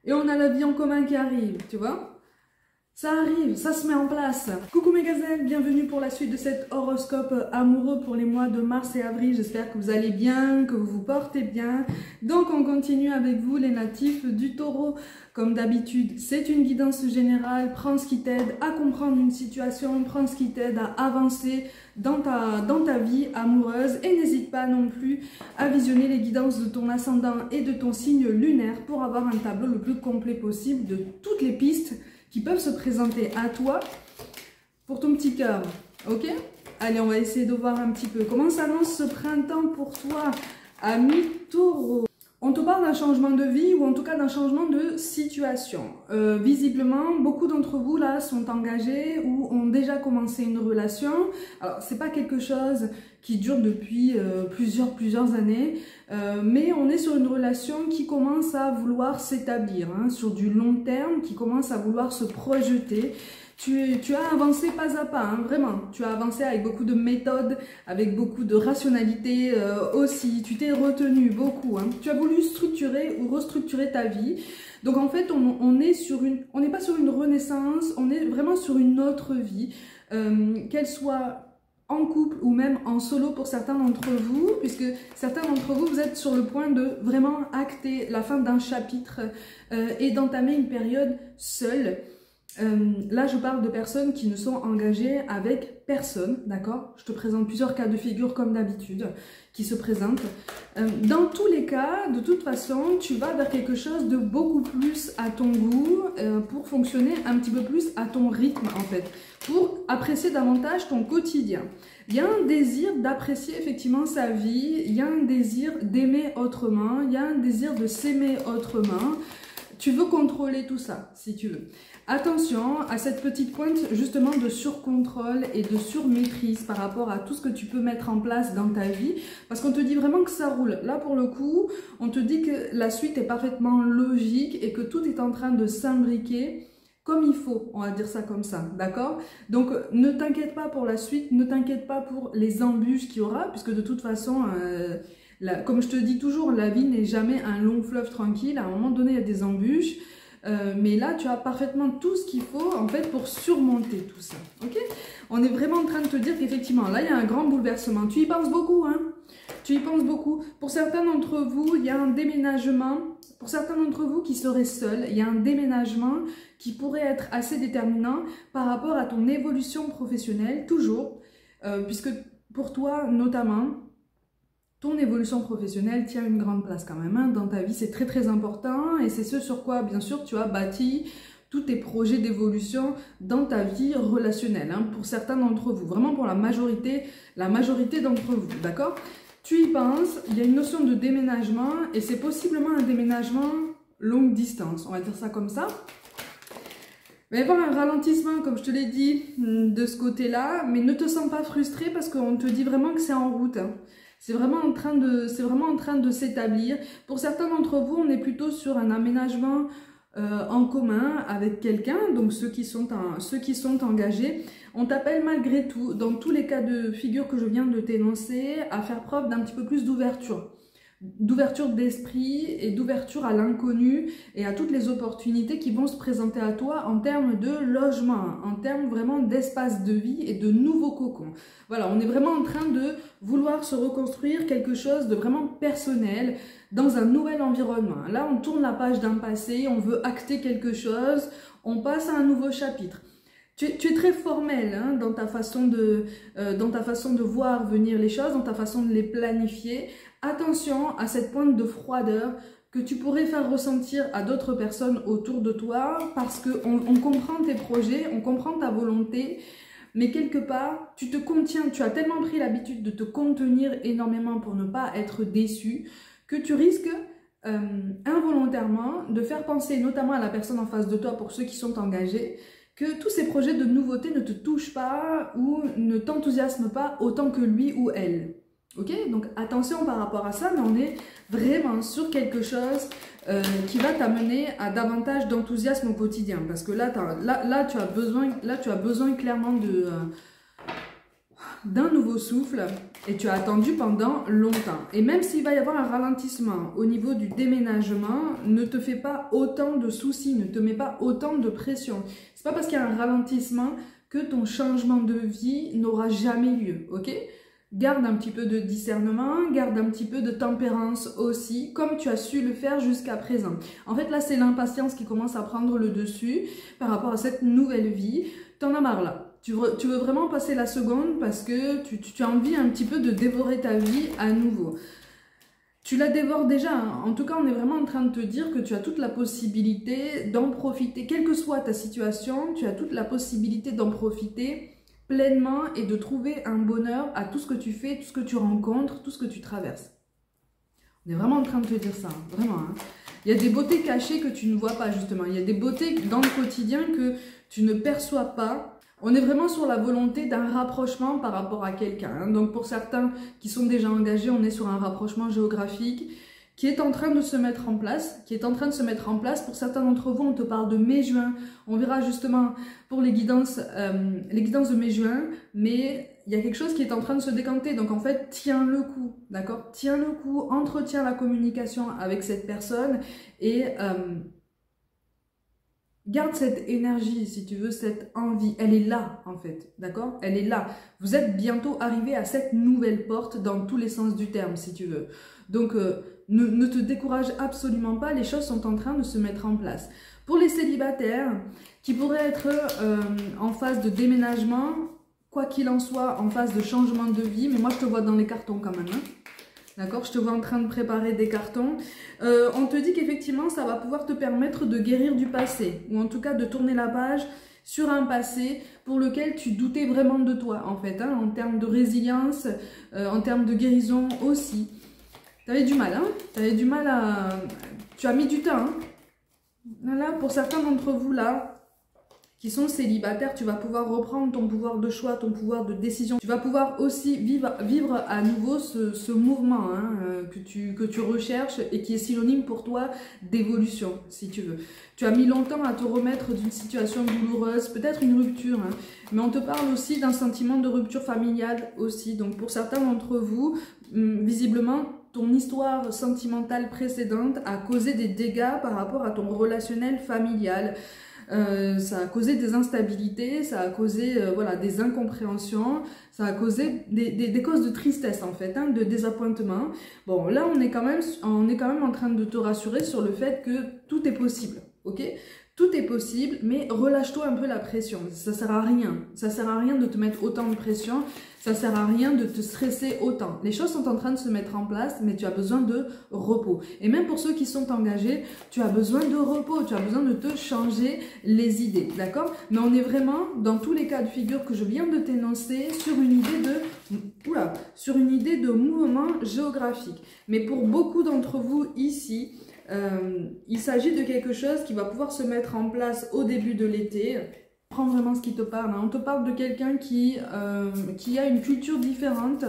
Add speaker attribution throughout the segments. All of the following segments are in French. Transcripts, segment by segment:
Speaker 1: et on a la vie en commun qui arrive, tu vois. Ça arrive, ça se met en place. Coucou mes gazelles, bienvenue pour la suite de cet horoscope amoureux pour les mois de mars et avril. J'espère que vous allez bien, que vous vous portez bien. Donc on continue avec vous les natifs du taureau. Comme d'habitude, c'est une guidance générale. Prends ce qui t'aide à comprendre une situation, prends ce qui t'aide à avancer dans ta vie amoureuse. Et n'hésite pas non plus à visionner les guidances de ton ascendant et de ton signe lunaire pour avoir un tableau le plus complet possible de toutes les pistes qui peuvent se présenter à toi pour ton petit cœur, ok? Allez, on va essayer de voir un petit peu comment s'annonce ce printemps pour toi, ami taureau. On te parle d'un changement de vie ou en tout cas d'un changement de situation. Visiblement, beaucoup d'entre vous là sont engagés ou ont déjà commencé une relation. Alors, c'est pas quelque chose qui dure depuis plusieurs années, mais on est sur une relation qui commence à vouloir s'établir, hein, sur du long terme, qui commence à vouloir se projeter. Tu as avancé pas à pas, hein, vraiment. Tu as avancé avec beaucoup de méthode, avec beaucoup de rationalité aussi. Tu t'es retenu beaucoup. Hein. Tu as voulu structurer ou restructurer ta vie. Donc en fait, on n'est pas sur une renaissance, on est vraiment sur une autre vie, qu'elle soit en couple ou même en solo pour certains d'entre vous, puisque certains d'entre vous, vous êtes sur le point de vraiment acter la fin d'un chapitre et d'entamer une période seule. Là, je parle de personnes qui ne sont engagées avec personne, d'accord? Je te présente plusieurs cas de figure comme d'habitude qui se présentent. Dans tous les cas, de toute façon, tu vas vers quelque chose de beaucoup plus à ton goût pour fonctionner un petit peu plus à ton rythme en fait, pour apprécier davantage ton quotidien. Il y a un désir d'apprécier effectivement sa vie, il y a un désir d'aimer autrement, il y a un désir de s'aimer autrement. Tu veux contrôler tout ça, si tu veux. Attention à cette petite pointe justement de surcontrôle et de surmaîtrise par rapport à tout ce que tu peux mettre en place dans ta vie. Parce qu'on te dit vraiment que ça roule. Là, pour le coup, on te dit que la suite est parfaitement logique et que tout est en train de s'imbriquer comme il faut, on va dire ça comme ça, d'accord? Donc, ne t'inquiète pas pour la suite, ne t'inquiète pas pour les embûches qu'il y aura, puisque de toute façon... comme je te dis toujours, la vie n'est jamais un long fleuve tranquille. À un moment donné, il y a des embûches. Mais là, tu as parfaitement tout ce qu'il faut en fait pour surmonter tout ça. Ok? On est vraiment en train de te dire qu'effectivement, là, il y a un grand bouleversement. Tu y penses beaucoup, hein? Tu y penses beaucoup. Pour certains d'entre vous, il y a un déménagement. Pour certains d'entre vous qui seraient seuls, il y a un déménagement qui pourrait être assez déterminant par rapport à ton évolution professionnelle, toujours. Puisque pour toi, notamment... ton évolution professionnelle tient une grande place quand même hein, dans ta vie, c'est très très important et c'est ce sur quoi bien sûr tu as bâti tous tes projets d'évolution dans ta vie relationnelle hein, pour certains d'entre vous, vraiment pour la majorité d'entre vous, d'accord? Tu y penses, il y a une notion de déménagement et c'est possiblement un déménagement longue distance, on va dire ça comme ça. Il va y avoir un ralentissement, comme je te l'ai dit, de ce côté-là, mais ne te sens pas frustré parce qu'on te dit vraiment que c'est en route. Hein. C'est vraiment en train de s'établir. Pour certains d'entre vous, on est plutôt sur un aménagement en commun avec quelqu'un, donc ceux qui sont engagés. On t'appelle malgré tout, dans tous les cas de figure que je viens de t'énoncer, à faire preuve d'un petit peu plus d'ouverture d'esprit et d'ouverture à l'inconnu et à toutes les opportunités qui vont se présenter à toi en termes de logement, en termes vraiment d'espace de vie et de nouveaux cocons. Voilà, on est vraiment en train de vouloir se reconstruire quelque chose de vraiment personnel dans un nouvel environnement. Là, on tourne la page d'un passé, on veut acter quelque chose, on passe à un nouveau chapitre. Tu es très formel hein, dans ta façon de voir venir les choses, dans ta façon de les planifier. Attention à cette pointe de froideur que tu pourrais faire ressentir à d'autres personnes autour de toi parce qu'on comprend tes projets, on comprend ta volonté, mais quelque part, tu te contiens, tu as tellement pris l'habitude de te contenir énormément pour ne pas être déçu que tu risques involontairement de faire penser notamment à la personne en face de toi pour ceux qui sont engagés que tous ces projets de nouveauté ne te touchent pas ou ne t'enthousiasment pas autant que lui ou elle. Ok, donc attention par rapport à ça, mais on est vraiment sur quelque chose qui va t'amener à davantage d'enthousiasme au quotidien. Parce que là, tu as besoin clairement d'un nouveau souffle. et tu as attendu pendant longtemps. Et même s'il va y avoir un ralentissement au niveau du déménagement, ne te fais pas autant de soucis, ne te mets pas autant de pression. C'est pas parce qu'il y a un ralentissement que ton changement de vie n'aura jamais lieu, ok? Garde un petit peu de discernement, garde un petit peu de tempérance aussi, comme tu as su le faire jusqu'à présent. En fait, là, c'est l'impatience qui commence à prendre le dessus par rapport à cette nouvelle vie. T'en as marre là. Tu veux vraiment passer la seconde parce que tu as envie un petit peu de dévorer ta vie à nouveau. Tu la dévores déjà, hein. En tout cas, on est vraiment en train de te dire que tu as toute la possibilité d'en profiter. Quelle que soit ta situation, tu as toute la possibilité d'en profiter pleinement et de trouver un bonheur à tout ce que tu fais, tout ce que tu rencontres, tout ce que tu traverses. On est vraiment en train de te dire ça, hein, vraiment. Hein. Il y a des beautés cachées que tu ne vois pas justement. Il y a des beautés dans le quotidien que tu ne perçois pas. On est vraiment sur la volonté d'un rapprochement par rapport à quelqu'un. Hein. Donc pour certains qui sont déjà engagés, on est sur un rapprochement géographique qui est en train de se mettre en place, Pour certains d'entre vous, on te parle de mai-juin. On verra justement pour les guidances de mai-juin, mais il y a quelque chose qui est en train de se décanter. Donc en fait, tiens le coup, d'accord? Tiens le coup, entretiens la communication avec cette personne et garde cette énergie, si tu veux, cette envie. Elle est là, en fait, d'accord? Elle est là. Vous êtes bientôt arrivé à cette nouvelle porte dans tous les sens du terme, si tu veux. Donc, ne te décourage absolument pas, les choses sont en train de se mettre en place. Pour les célibataires qui pourraient être en phase de déménagement, quoi qu'il en soit, en phase de changement de vie, mais moi je te vois dans les cartons quand même, hein. D'accord, je te vois en train de préparer des cartons. On te dit qu'effectivement, ça va pouvoir te permettre de guérir du passé, ou en tout cas de tourner la page sur un passé pour lequel tu doutais vraiment de toi, en fait, hein, en termes de résilience, en termes de guérison aussi. Tu avais du mal, hein? Tu avais du mal à... Tu as mis du temps, hein? Là, pour certains d'entre vous, là, qui sont célibataires, tu vas pouvoir reprendre ton pouvoir de choix, ton pouvoir de décision. Tu vas pouvoir aussi vivre à nouveau ce mouvement hein, que tu recherches et qui est synonyme pour toi d'évolution, si tu veux. Tu as mis longtemps à te remettre d'une situation douloureuse, peut-être une rupture, hein, mais on te parle aussi d'un sentiment de rupture familiale aussi. Donc pour certains d'entre vous, visiblement, ton histoire sentimentale précédente a causé des dégâts par rapport à ton relationnel familial. Ça a causé des instabilités, ça a causé voilà, des incompréhensions, ça a causé des causes de tristesse en fait, hein, de désappointement. Bon, là on est quand même en train de te rassurer sur le fait que tout est possible, ok? Tout est possible, mais relâche-toi un peu la pression. Ça sert à rien. Ça sert à rien de te mettre autant de pression. Ça sert à rien de te stresser autant. Les choses sont en train de se mettre en place, mais tu as besoin de repos. Et même pour ceux qui sont engagés, tu as besoin de repos. Tu as besoin de te changer les idées, d'accord? Mais on est vraiment, dans tous les cas de figure que je viens de t'énoncer, sur une idée de mouvement géographique. Mais pour beaucoup d'entre vous ici, il s'agit de quelque chose qui va pouvoir se mettre en place au début de l'été. Prends vraiment ce qui te parle. Hein. On te parle de quelqu'un qui a une culture différente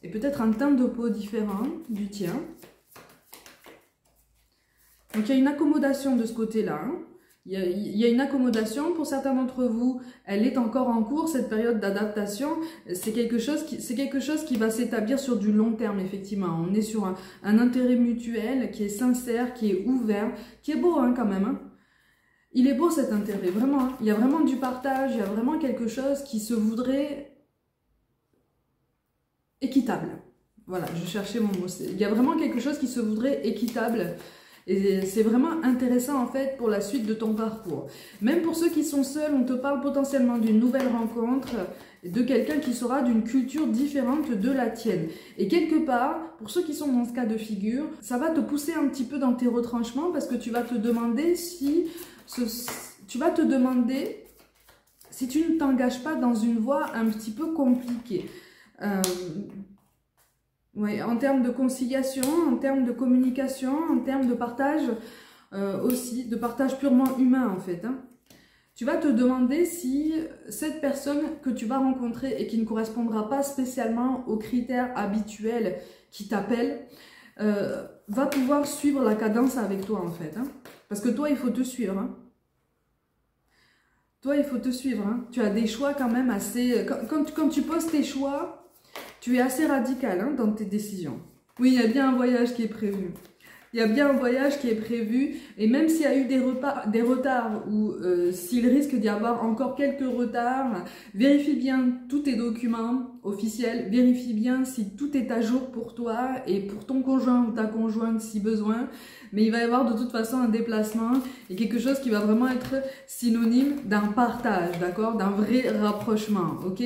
Speaker 1: et peut-être un teint de peau différent du tien. Donc il y a une accommodation de ce côté-là. Hein. Il y a une accommodation, pour certains d'entre vous, elle est encore en cours, cette période d'adaptation. C'est quelque chose qui va s'établir sur du long terme, effectivement. On est sur un intérêt mutuel qui est sincère, qui est ouvert, qui est beau hein, quand même. Hein. Il est beau cet intérêt, vraiment. Hein. Il y a vraiment du partage, il y a vraiment quelque chose qui se voudrait équitable. Voilà, je cherchais mon mot. Il y a vraiment quelque chose qui se voudrait équitable. Et c'est vraiment intéressant en fait pour la suite de ton parcours. Même pour ceux qui sont seuls, on te parle potentiellement d'une nouvelle rencontre, de quelqu'un qui sera d'une culture différente de la tienne. Et quelque part, pour ceux qui sont dans ce cas de figure, ça va te pousser un petit peu dans tes retranchements parce que tu vas te demander si tu ne t'engages pas dans une voie un petit peu compliquée. Ouais, en termes de conciliation, en termes de communication, en termes de partage aussi, de partage purement humain en fait. Hein. Tu vas te demander si cette personne que tu vas rencontrer et qui ne correspondra pas spécialement aux critères habituels qui t'appellent, va pouvoir suivre la cadence avec toi en fait. Hein. Parce que toi, il faut te suivre. Hein. Toi, il faut te suivre. Hein. Tu as des choix quand même assez... Quand tu poses tes choix, tu es assez radical hein, dans tes décisions. Oui, il y a bien un voyage qui est prévu. Il y a bien un voyage qui est prévu. Et même s'il y a eu des retards ou s'il risque d'y avoir encore quelques retards, vérifie bien tous tes documents officiels. Vérifie bien si tout est à jour pour toi et pour ton conjoint ou ta conjointe si besoin. Mais il va y avoir de toute façon un déplacement et quelque chose qui va vraiment être synonyme d'un partage, d'accord? D'un vrai rapprochement, ok?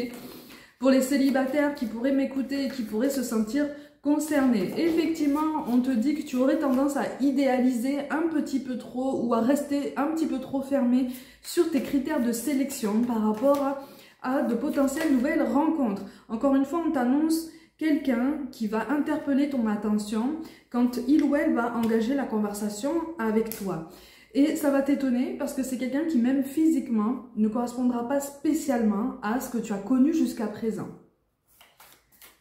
Speaker 1: Pour les célibataires qui pourraient m'écouter et qui pourraient se sentir concernés, effectivement, on te dit que tu aurais tendance à idéaliser un petit peu trop ou à rester un petit peu trop fermé sur tes critères de sélection par rapport à de potentielles nouvelles rencontres. Encore une fois, on t'annonce quelqu'un qui va interpeller ton attention quand il ou elle va engager la conversation avec toi. Et ça va t'étonner parce que c'est quelqu'un qui même physiquement ne correspondra pas spécialement à ce que tu as connu jusqu'à présent.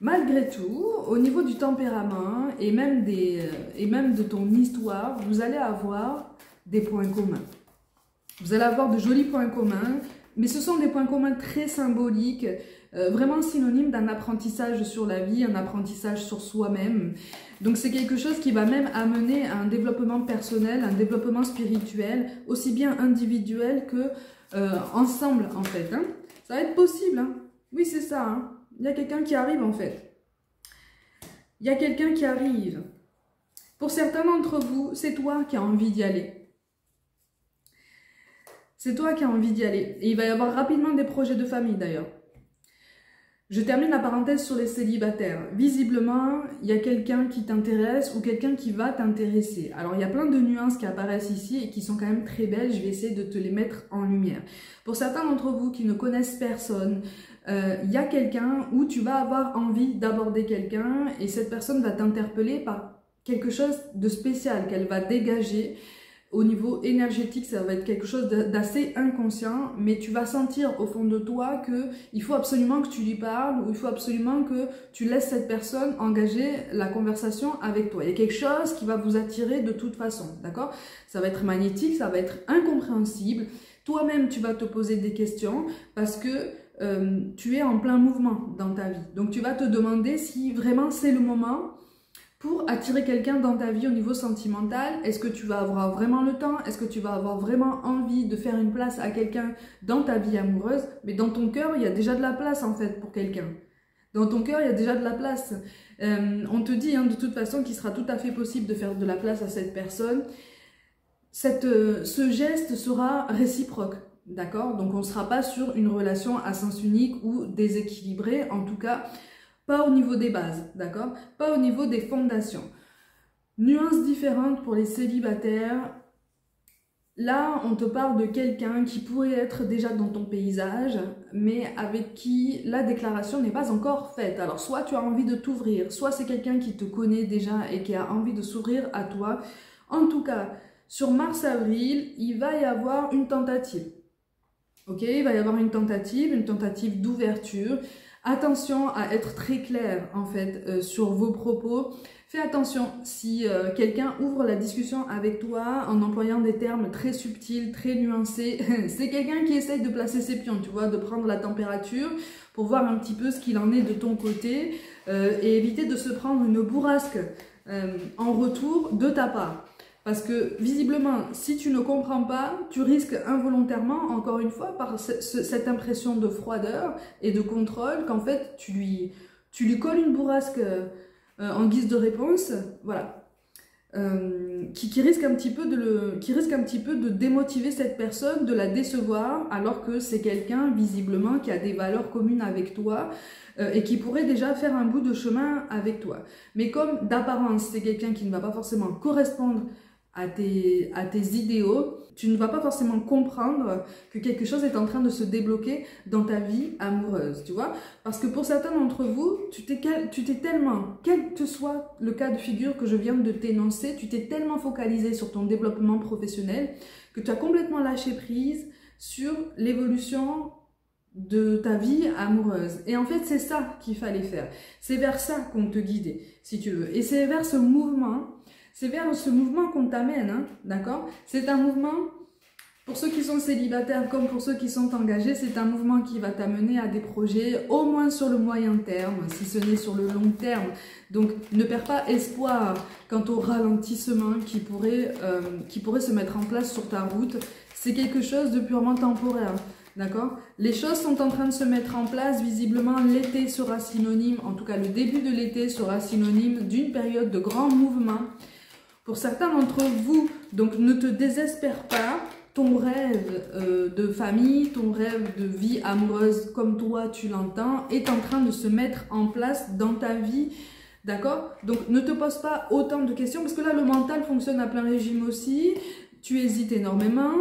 Speaker 1: Malgré tout, au niveau du tempérament et même de ton histoire, vous allez avoir des points communs. Vous allez avoir de jolis points communs, mais ce sont des points communs très symboliques, vraiment synonymes d'un apprentissage sur la vie, un apprentissage sur soi-même. Donc c'est quelque chose qui va même amener à un développement personnel, un développement spirituel, aussi bien individuel que ensemble en fait. Hein. Ça va être possible, hein. Oui c'est ça, hein. Il y a quelqu'un qui arrive en fait. Il y a quelqu'un qui arrive. Pour certains d'entre vous, c'est toi qui as envie d'y aller. C'est toi qui as envie d'y aller. Et il va y avoir rapidement des projets de famille d'ailleurs. Je termine la parenthèse sur les célibataires. Visiblement, il y a quelqu'un qui t'intéresse ou quelqu'un qui va t'intéresser. Alors, il y a plein de nuances qui apparaissent ici et qui sont quand même très belles. Je vais essayer de te les mettre en lumière. Pour certains d'entre vous qui ne connaissent personne, il y a quelqu'un où tu vas avoir envie d'aborder quelqu'un et cette personne va t'interpeller par quelque chose de spécial qu'elle va dégager. Au niveau énergétique, ça va être quelque chose d'assez inconscient, mais tu vas sentir au fond de toi qu'il faut absolument que tu lui parles ou il faut absolument que tu laisses cette personne engager la conversation avec toi. Il y a quelque chose qui va vous attirer de toute façon, d'accord? Ça va être magnétique, ça va être incompréhensible. Toi-même, tu vas te poser des questions parce que tu es en plein mouvement dans ta vie. Donc, tu vas te demander si vraiment c'est le moment pour attirer quelqu'un dans ta vie au niveau sentimental. Est-ce que tu vas avoir vraiment le temps? Est-ce que tu vas avoir vraiment envie de faire une place à quelqu'un dans ta vie amoureuse? Mais dans ton cœur, il y a déjà de la place en fait pour quelqu'un. Dans ton cœur, il y a déjà de la place. On te dit hein, de toute façon qu'il sera tout à fait possible de faire de la place à cette personne. Ce geste sera réciproque. D'accord? Donc on ne sera pas sur une relation à sens unique ou déséquilibrée, en tout cas pas au niveau des bases, d'accord? Pas au niveau des fondations. Nuances différentes pour les célibataires. Là, on te parle de quelqu'un qui pourrait être déjà dans ton paysage, mais avec qui la déclaration n'est pas encore faite. Alors, soit tu as envie de t'ouvrir, soit c'est quelqu'un qui te connaît déjà et qui a envie de s'ouvrir à toi. En tout cas, sur mars-avril, il va y avoir une tentative. Ok, il va y avoir une tentative d'ouverture. Attention à être très clair en fait sur vos propos. Fais attention si quelqu'un ouvre la discussion avec toi en employant des termes très subtils, très nuancés. C'est quelqu'un qui essaye de placer ses pions, tu vois, de prendre la température pour voir un petit peu ce qu'il en est de ton côté et éviter de se prendre une bourrasque en retour de ta part. Parce que visiblement, si tu ne comprends pas, tu risques involontairement, encore une fois, par cette impression de froideur et de contrôle, qu'en fait, tu lui colles une bourrasque en guise de réponse, voilà, qui risque un petit peu de démotiver cette personne, de la décevoir, alors que c'est quelqu'un, visiblement, qui a des valeurs communes avec toi, et qui pourrait déjà faire un bout de chemin avec toi. Mais comme d'apparence, c'est quelqu'un qui ne va pas forcément correspondre à tes idéaux, tu ne vas pas forcément comprendre que quelque chose est en train de se débloquer dans ta vie amoureuse, tu vois. Parce que pour certains d'entre vous, tu t'es tellement, quel que soit le cas de figure que je viens de t'énoncer, tu t'es tellement focalisé sur ton développement professionnel que tu as complètement lâché prise sur l'évolution de ta vie amoureuse. Et en fait, c'est ça qu'il fallait faire. C'est vers ça qu'on te guidait, si tu veux. Et c'est vers ce mouvement qu'on t'amène, hein, d'accord? C'est un mouvement Pour ceux qui sont célibataires comme pour ceux qui sont engagés, c'est un mouvement qui va t'amener à des projets au moins sur le moyen terme, si ce n'est sur le long terme. Donc ne perds pas espoir quant au ralentissement qui pourrait se mettre en place sur ta route. C'est quelque chose de purement temporaire, d'accord? Les choses sont en train de se mettre en place. Visiblement, l'été sera synonyme, en tout cas le début de l'été sera synonyme d'une période de grand mouvement. Pour certains d'entre vous, donc ne te désespère pas. Ton rêve de famille, ton rêve de vie amoureuse comme toi tu l'entends est en train de se mettre en place dans ta vie, d'accord? Donc ne te pose pas autant de questions parce que là le mental fonctionne à plein régime aussi, tu hésites énormément,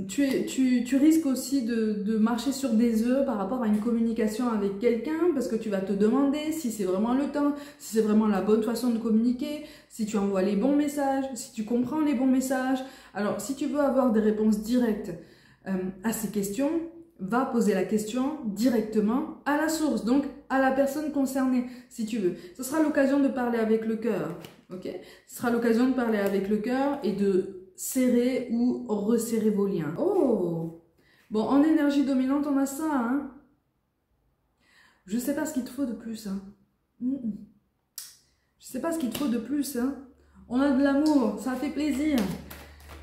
Speaker 1: tu risques aussi de marcher sur des œufs par rapport à une communication avec quelqu'un parce que tu vas te demander si c'est vraiment le temps, si c'est vraiment la bonne façon de communiquer, si tu envoies les bons messages, si tu comprends les bons messages. Alors, si tu veux avoir des réponses directes à ces questions, va poser la question directement à la source, donc à la personne concernée, si tu veux. Ce sera l'occasion de parler avec le cœur, ok? Ce sera l'occasion de parler avec le cœur et de serrer ou resserrer vos liens. Oh! Bon, en énergie dominante, on a ça, hein? Je sais pas ce qu'il te faut de plus, hein? Je sais pas ce qu'il te faut de plus, hein? On a de l'amour, ça fait plaisir.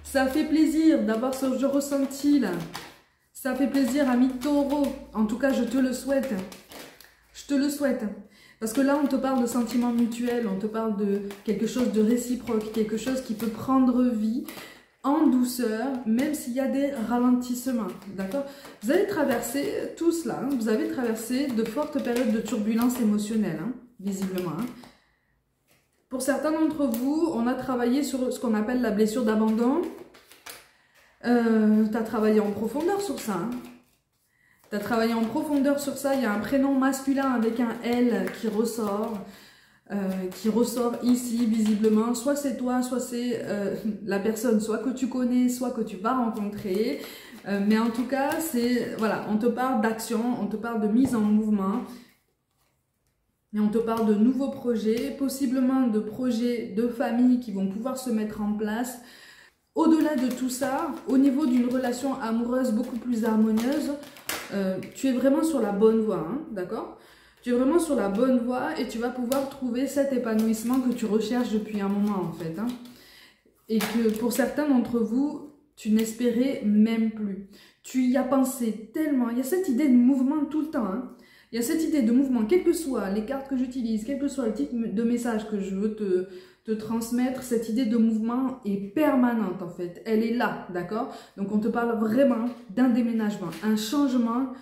Speaker 1: Ça fait plaisir d'avoir ce ressenti là. Ça fait plaisir, ami Taureau. En tout cas, je te le souhaite. Je te le souhaite. Parce que là, on te parle de sentiments mutuels, on te parle de quelque chose de réciproque, quelque chose qui peut prendre vie en douceur, même s'il y a des ralentissements. D'accord? Vous avez traversé tout cela, hein, vous avez traversé de fortes périodes de turbulence émotionnelle, hein, visiblement. Hein. Pour certains d'entre vous, on a travaillé sur ce qu'on appelle la blessure d'abandon. Tu as travaillé en profondeur sur ça. Hein. Tu as travaillé en profondeur sur ça. Il y a un prénom masculin avec un L qui ressort ici visiblement. Soit c'est toi, soit c'est la personne, soit que tu connais, soit que tu vas rencontrer. Mais en tout cas, c'est voilà, on te parle d'action, on te parle de mise en mouvement. Et on te parle de nouveaux projets, possiblement de projets de famille qui vont pouvoir se mettre en place. Au-delà de tout ça, au niveau d'une relation amoureuse beaucoup plus harmonieuse, tu es vraiment sur la bonne voie, hein, d'accord? Tu es vraiment sur la bonne voie et tu vas pouvoir trouver cet épanouissement que tu recherches depuis un moment en fait. Hein. Et que pour certains d'entre vous, tu n'espérais même plus. Tu y as pensé tellement, il y a cette idée de mouvement tout le temps, hein. Il y a cette idée de mouvement, quelles que soient les cartes que j'utilise, quel que soit le type de message que je veux te transmettre, cette idée de mouvement est permanente en fait. Elle est là, d'accord? Donc on te parle vraiment d'un déménagement, un changement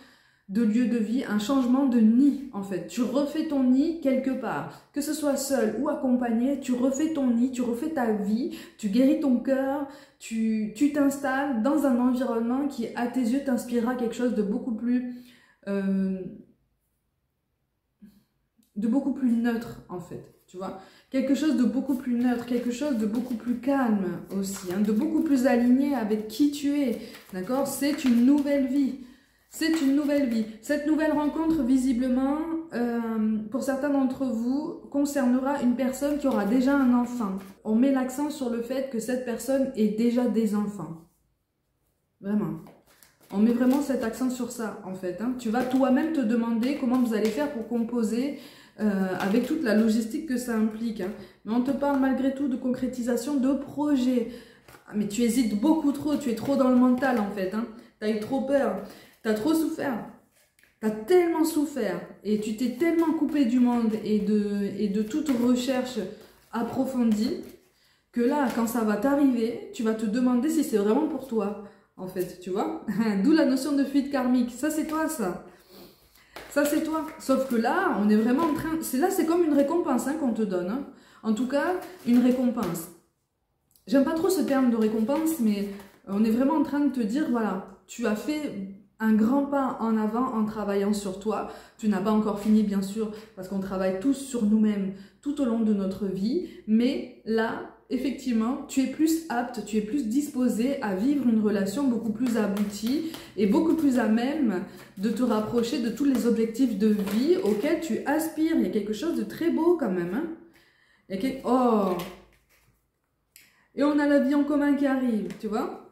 Speaker 1: de lieu de vie, un changement de nid en fait. Tu refais ton nid quelque part, que ce soit seul ou accompagné, tu refais ton nid, tu refais ta vie, tu guéris ton cœur, tu t'installes dans un environnement qui à tes yeux t'inspirera quelque chose de beaucoup plus neutre en fait, tu vois, quelque chose de beaucoup plus neutre, quelque chose de beaucoup plus calme aussi, hein, de beaucoup plus aligné avec qui tu es, d'accord? C'est une nouvelle vie, c'est une nouvelle vie. Cette nouvelle rencontre, visiblement, pour certains d'entre vous, concernera une personne qui aura déjà un enfant. On met l'accent sur le fait que cette personne ait déjà des enfants, vraiment. On met vraiment cet accent sur ça, en fait. Hein. Tu vas toi-même te demander comment vous allez faire pour composer avec toute la logistique que ça implique. Hein. Mais on te parle malgré tout de concrétisation de projets. Mais tu hésites beaucoup trop, tu es trop dans le mental, en fait. Hein. Tu as eu trop peur, tu as trop souffert. Tu as tellement souffert et tu t'es tellement coupé du monde et de toute recherche approfondie que là, quand ça va t'arriver, tu vas te demander si c'est vraiment pour toi. En fait, tu vois, d'où la notion de fuite karmique. Ça, c'est toi, ça. Ça, c'est toi. Sauf que là, on est vraiment en train... C'est comme une récompense hein, qu'on te donne. Hein. En tout cas, une récompense. J'aime pas trop ce terme de récompense, mais on est vraiment en train de te dire, voilà, tu as fait un grand pas en avant en travaillant sur toi. Tu n'as pas encore fini, bien sûr, parce qu'on travaille tous sur nous-mêmes tout au long de notre vie. Mais là... effectivement, tu es plus apte, tu es plus disposé à vivre une relation beaucoup plus aboutie et beaucoup plus à même de te rapprocher de tous les objectifs de vie auxquels tu aspires. Il y a quelque chose de très beau quand même. Hein. Oh! Et on a la vie en commun qui arrive, tu vois?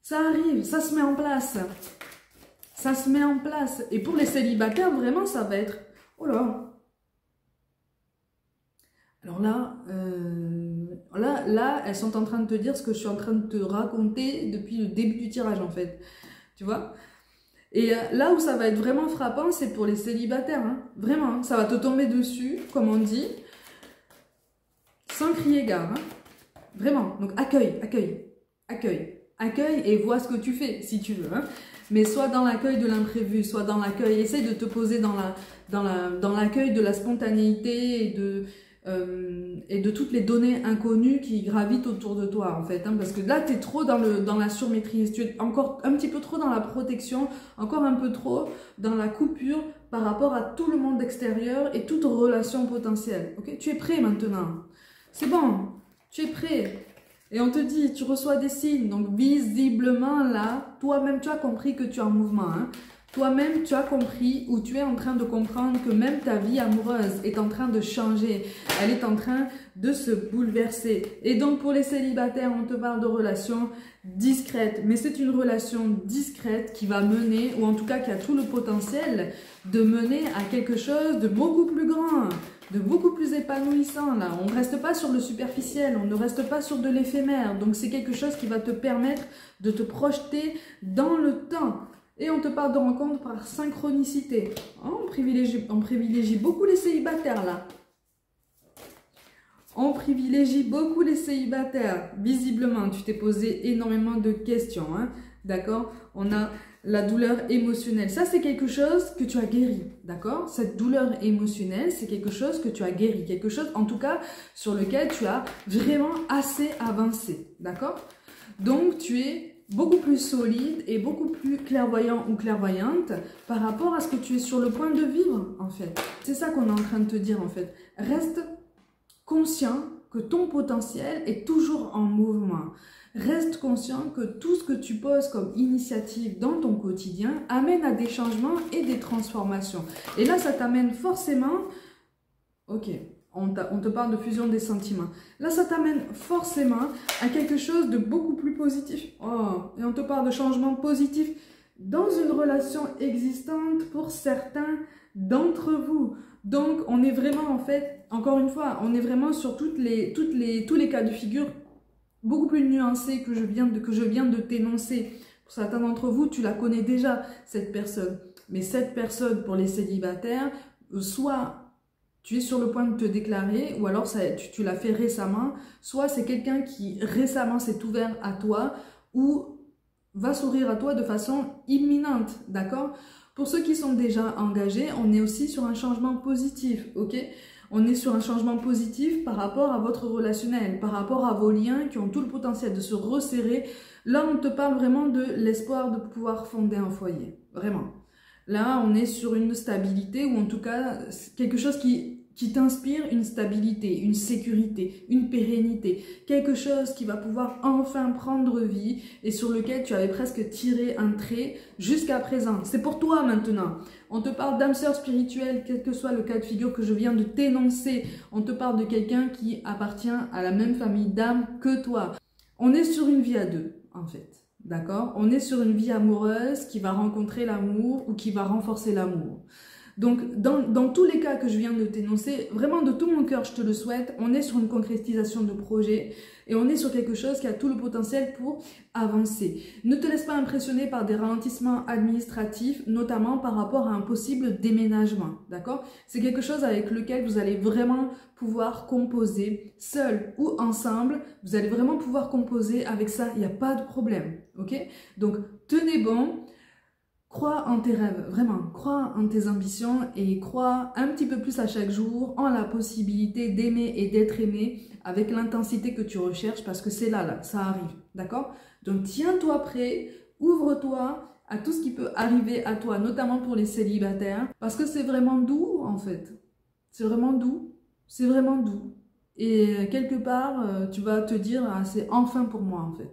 Speaker 1: Ça arrive, ça se met en place. Ça se met en place. Et pour les célibataires, vraiment, ça va être... Oh là. Alors là, elles sont en train de te dire ce que je suis en train de te raconter depuis le début du tirage, en fait. Tu vois? Et là où ça va être vraiment frappant, c'est pour les célibataires. Hein. Vraiment, hein. Ça va te tomber dessus, comme on dit, sans crier gare. Hein. Vraiment. Donc, accueille, accueille, accueille. Accueille et vois ce que tu fais, si tu veux. Hein. Mais soit dans l'accueil de l'imprévu, soit dans l'accueil. Essaye de te poser dans l'accueil de la spontanéité et de toutes les données inconnues qui gravitent autour de toi, en fait. Hein, parce que là, tu es trop dans la surmaîtrise. Tu es encore un petit peu trop dans la protection, encore un peu trop dans la coupure par rapport à tout le monde extérieur et toute relation potentielle. Okay, tu es prêt maintenant. C'est bon. Tu es prêt. Et on te dit, tu reçois des signes. Donc, visiblement, là, toi-même, tu as compris que tu es en mouvement. Hein. Toi-même, tu as compris ou tu es en train de comprendre que même ta vie amoureuse est en train de changer. Elle est en train de se bouleverser. Et donc, pour les célibataires, on te parle de relations discrètes. Mais c'est une relation discrète qui va mener, ou en tout cas qui a tout le potentiel de mener à quelque chose de beaucoup plus grand, de beaucoup plus épanouissant. Là, on ne reste pas sur le superficiel, on ne reste pas sur de l'éphémère. Donc, c'est quelque chose qui va te permettre de te projeter dans le temps. Et on te parle de rencontre par synchronicité. On privilégie beaucoup les célibataires là. On privilégie beaucoup les célibataires. Visiblement, tu t'es posé énormément de questions. Hein, d'accord? On a la douleur émotionnelle. Ça, c'est quelque chose que tu as guéri. D'accord? Cette douleur émotionnelle, c'est quelque chose que tu as guéri. Quelque chose, en tout cas, sur lequel tu as vraiment assez avancé. D'accord? Donc, tu es beaucoup plus solide et beaucoup plus clairvoyant ou clairvoyante par rapport à ce que tu es sur le point de vivre, en fait. C'est ça qu'on est en train de te dire, en fait. Reste conscient que ton potentiel est toujours en mouvement. Reste conscient que tout ce que tu poses comme initiative dans ton quotidien amène à des changements et des transformations. Et là, ça t'amène forcément... Ok, on te parle de fusion des sentiments. Là, ça t'amène forcément à quelque chose de beaucoup plus positif. Oh, et on te parle de changement positif dans une relation existante pour certains d'entre vous. Donc, on est vraiment, en fait, encore une fois, on est vraiment sur tous les cas de figure beaucoup plus nuancés que je viens de t'énoncer. Pour certains d'entre vous, tu la connais déjà, cette personne. Mais cette personne, pour les célibataires, soit tu es sur le point de te déclarer, ou alors tu l'as fait récemment, soit c'est quelqu'un qui récemment s'est ouvert à toi, ou va s'ouvrir à toi de façon imminente, d'accord? Pour ceux qui sont déjà engagés, on est aussi sur un changement positif, ok? On est sur un changement positif par rapport à votre relationnel, par rapport à vos liens qui ont tout le potentiel de se resserrer. Là, on te parle vraiment de l'espoir de pouvoir fonder un foyer, vraiment. Là, on est sur une stabilité, ou en tout cas, quelque chose qui t'inspire une stabilité, une sécurité, une pérennité. Quelque chose qui va pouvoir enfin prendre vie et sur lequel tu avais presque tiré un trait jusqu'à présent. C'est pour toi maintenant. On te parle d'âme sœur spirituelle, quel que soit le cas de figure que je viens de t'énoncer. On te parle de quelqu'un qui appartient à la même famille d'âme que toi. On est sur une vie à deux, en fait. D'accord? On est sur une vie amoureuse qui va rencontrer l'amour ou qui va renforcer l'amour. Donc, dans tous les cas que je viens de t'énoncer, vraiment de tout mon cœur, je te le souhaite, on est sur une concrétisation de projet et on est sur quelque chose qui a tout le potentiel pour avancer. Ne te laisse pas impressionner par des ralentissements administratifs, notamment par rapport à un possible déménagement, d'accord? C'est quelque chose avec lequel vous allez vraiment pouvoir composer, seul ou ensemble, vous allez vraiment pouvoir composer avec ça, il n'y a pas de problème, ok? Donc, tenez bon. Crois en tes rêves, vraiment, crois en tes ambitions et crois un petit peu plus à chaque jour en la possibilité d'aimer et d'être aimé avec l'intensité que tu recherches parce que c'est là, ça arrive, d'accord? Donc tiens-toi prêt, ouvre-toi à tout ce qui peut arriver à toi, notamment pour les célibataires, parce que c'est vraiment doux en fait, c'est vraiment doux, c'est vraiment doux. Et quelque part, tu vas te dire, ah, c'est enfin pour moi en fait,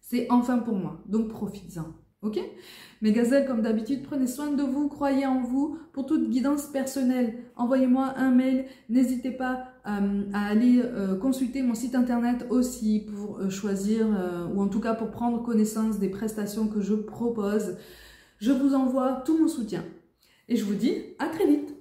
Speaker 1: c'est enfin pour moi, donc profites-en. Ok? Mes gazelles, comme d'habitude, prenez soin de vous, croyez en vous. Pour toute guidance personnelle, envoyez-moi un mail. N'hésitez pas à aller consulter mon site internet aussi pour choisir, ou en tout cas pour prendre connaissance des prestations que je propose. Je vous envoie tout mon soutien. Et je vous dis à très vite.